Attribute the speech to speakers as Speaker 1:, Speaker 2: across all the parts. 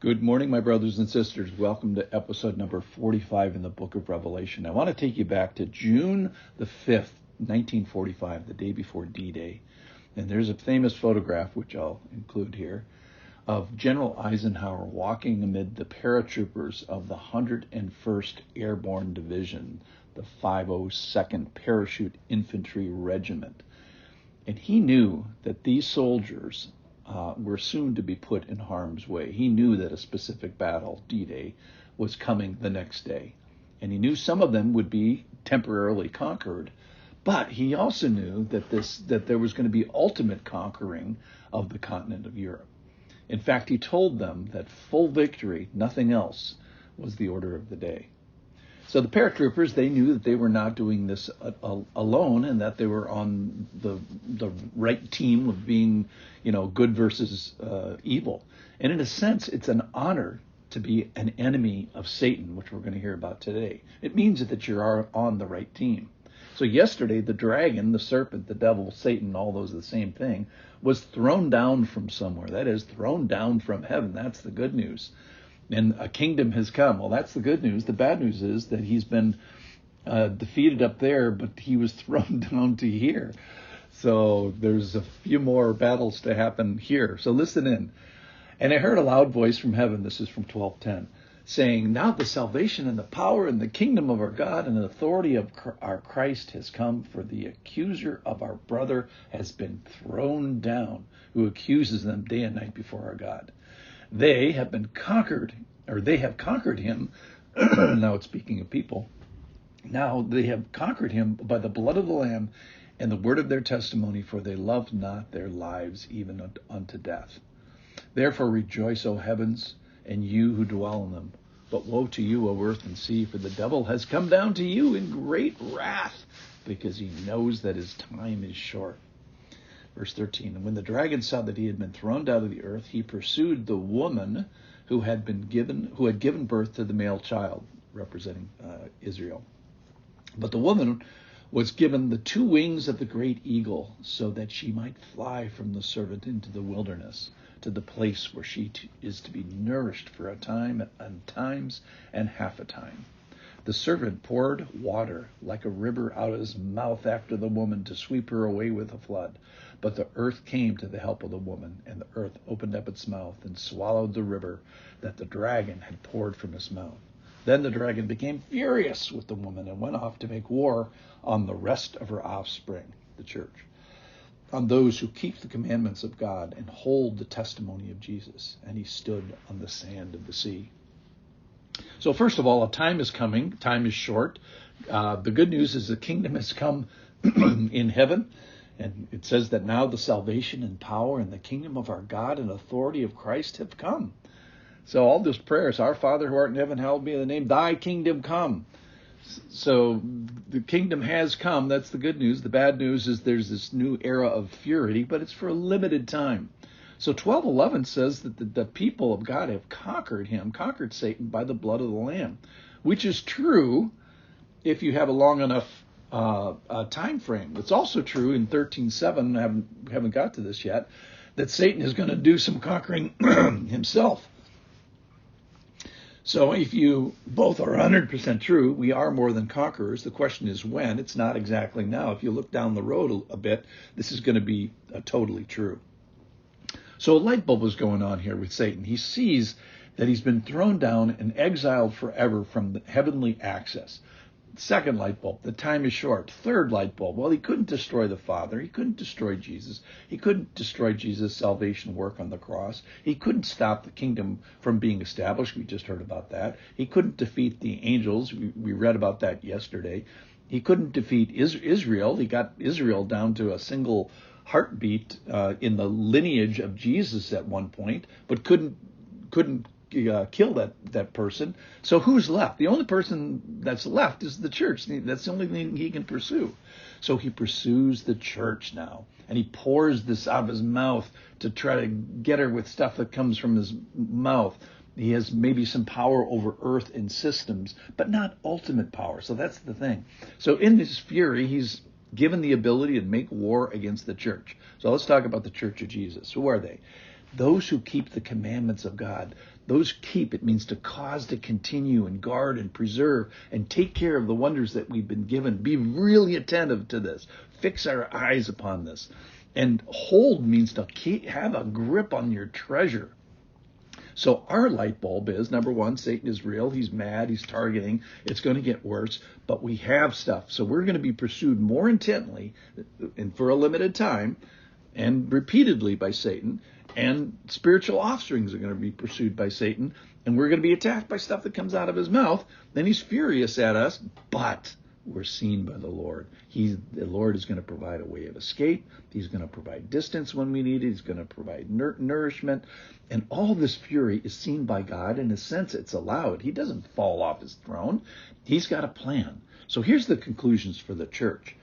Speaker 1: Good morning, my brothers and sisters. Welcome to episode number 45 in the book of Revelation. I want to take you back to June the 5th, 1945, the day before D-Day. And there's a famous photograph, which I'll include here, of General Eisenhower walking amid the paratroopers of the 101st Airborne Division, the 502nd Parachute Infantry Regiment. And he knew that these soldiers were soon to be put in harm's way. He knew that a specific battle, D-Day, was coming the next day. And he knew some of them would be temporarily conquered. But he also knew that there was going to be ultimate conquering of the continent of Europe. In fact, he told them that full victory, nothing else, was the order of the day. So the paratroopers, they knew that they were not doing this alone, and that they were on the right team of being, good versus evil. And in a sense, it's an honor to be an enemy of Satan, which we're going to hear about today. It means that you're on the right team. So yesterday, the dragon, the serpent, the devil, Satan, all those are the same thing, was thrown down from somewhere. That is, thrown down from heaven. That's the good news. And a kingdom has come. Well, that's the good news. The bad news is that he's been defeated up there, but he was thrown down to here. So there's a few more battles to happen here. So listen in. And I heard a loud voice from heaven, this is from 12:10, saying, "Now the salvation and the power and the kingdom of our God and the authority of our Christ has come, for the accuser of our brother has been thrown down, who accuses them day and night before our God. They have conquered him." Now it's speaking of people. "Now they have conquered him by the blood of the Lamb and the word of their testimony, for they loved not their lives even unto death. Therefore rejoice, O heavens, and you who dwell in them. But woe to you, O earth and sea, for the devil has come down to you in great wrath, because he knows that his time is short." Verse 13, "And when the dragon saw that he had been thrown down to the earth, he pursued the woman who had given birth to the male child," representing Israel. "But the woman was given the two wings of the great eagle, so that she might fly from the serpent into the wilderness, to the place where she is to be nourished for a time and times and half a time. The serpent poured water like a river out of his mouth after the woman to sweep her away with a flood. But the earth came to the help of the woman, and the earth opened up its mouth and swallowed the river that the dragon had poured from his mouth. Then the dragon became furious with the woman and went off to make war on the rest of her offspring," the church, "on those who keep the commandments of God and hold the testimony of Jesus. And he stood on the sand of the sea." So first of all, a time is coming. Time is short. The good news is the kingdom has come in heaven. And it says that now the salvation and power and the kingdom of our God and authority of Christ have come. So all those prayers, "Our Father who art in heaven, hallowed be thy name, thy kingdom come." So the kingdom has come. That's the good news. The bad news is there's this new era of fury, but it's for a limited time. So 12:11 says that the people of God have conquered Satan by the blood of the Lamb, which is true if you have a long enough time frame. It's also true in 13:7, I haven't got to this yet, that Satan is going to do some conquering himself. So if you both are 100% true, we are more than conquerors. The question is when. It's not exactly now. If you look down the road a bit, this is going to be totally true. So a light bulb is going on here with Satan. He sees that he's been thrown down and exiled forever from the heavenly access. Second light bulb, the time is short. Third light bulb, well, he couldn't destroy the Father. He couldn't destroy Jesus. He couldn't destroy Jesus' salvation work on the cross. He couldn't stop the kingdom from being established. We just heard about that. He couldn't defeat the angels. We read about that yesterday. He couldn't defeat Israel. He got Israel down to a single heartbeat in the lineage of Jesus at one point, but couldn't kill that person. So who's left? The only person that's left is the church. That's the only thing he can pursue. So he pursues the church now, and he pours this out of his mouth to try to get her with stuff that comes from his mouth. He has maybe some power over earth and systems, but not ultimate power. So that's the thing. So in his fury, he's given the ability to make war against the church. So let's talk about the Church of Jesus. Who are they? Those who keep the commandments of God, those keep, it means to cause to continue and guard and preserve and take care of the wonders that we've been given. Be really attentive to this. Fix our eyes upon this. And hold means to have a grip on your treasure. So our light bulb is, number one, Satan is real. He's mad. He's targeting. It's going to get worse. But we have stuff. So we're going to be pursued more intently and for a limited time and repeatedly by Satan. And spiritual offsprings are going to be pursued by Satan. And we're going to be attacked by stuff that comes out of his mouth. Then he's furious at us. But we're seen by the Lord. The Lord is going to provide a way of escape. He's going to provide distance when we need it. He's going to provide nourishment. And all this fury is seen by God. In a sense, it's allowed. He doesn't fall off his throne. He's got a plan. So here's the conclusions for the church.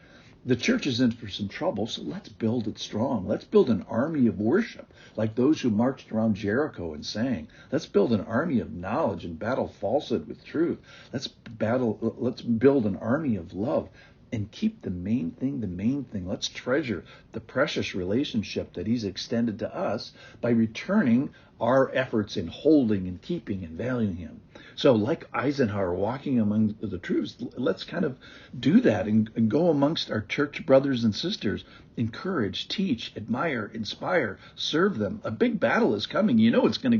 Speaker 1: The church is in for some trouble, so let's build it strong. Let's build an army of worship, like those who marched around Jericho and sang. Let's build an army of knowledge and battle falsehood with truth. Let's build an army of love and keep the main thing. Let's treasure the precious relationship that he's extended to us by returning our efforts in holding and keeping and valuing him. So like Eisenhower walking among the troops, let's kind of do that and go amongst our church brothers and sisters, encourage, teach, admire, inspire, serve them. A big battle is coming. It's going to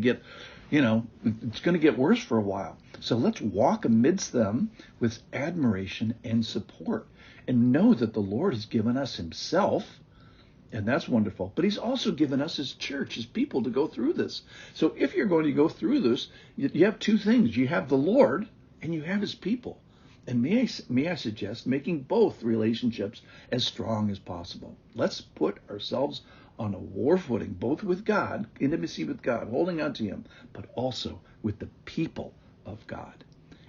Speaker 1: get worse for a while. So let's walk amidst them with admiration and support and know that the Lord has given us himself. And that's wonderful. But he's also given us his church, his people, to go through this. So if you're going to go through this, you have two things. You have the Lord and you have his people. And may I suggest making both relationships as strong as possible. Let's put ourselves on a war footing, both with God, intimacy with God, holding on to him, but also with the people of God.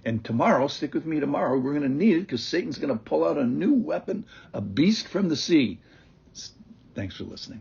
Speaker 1: And tomorrow, stick with me tomorrow, we're going to need it because Satan's going to pull out a new weapon, a beast from the sea. Thanks for listening.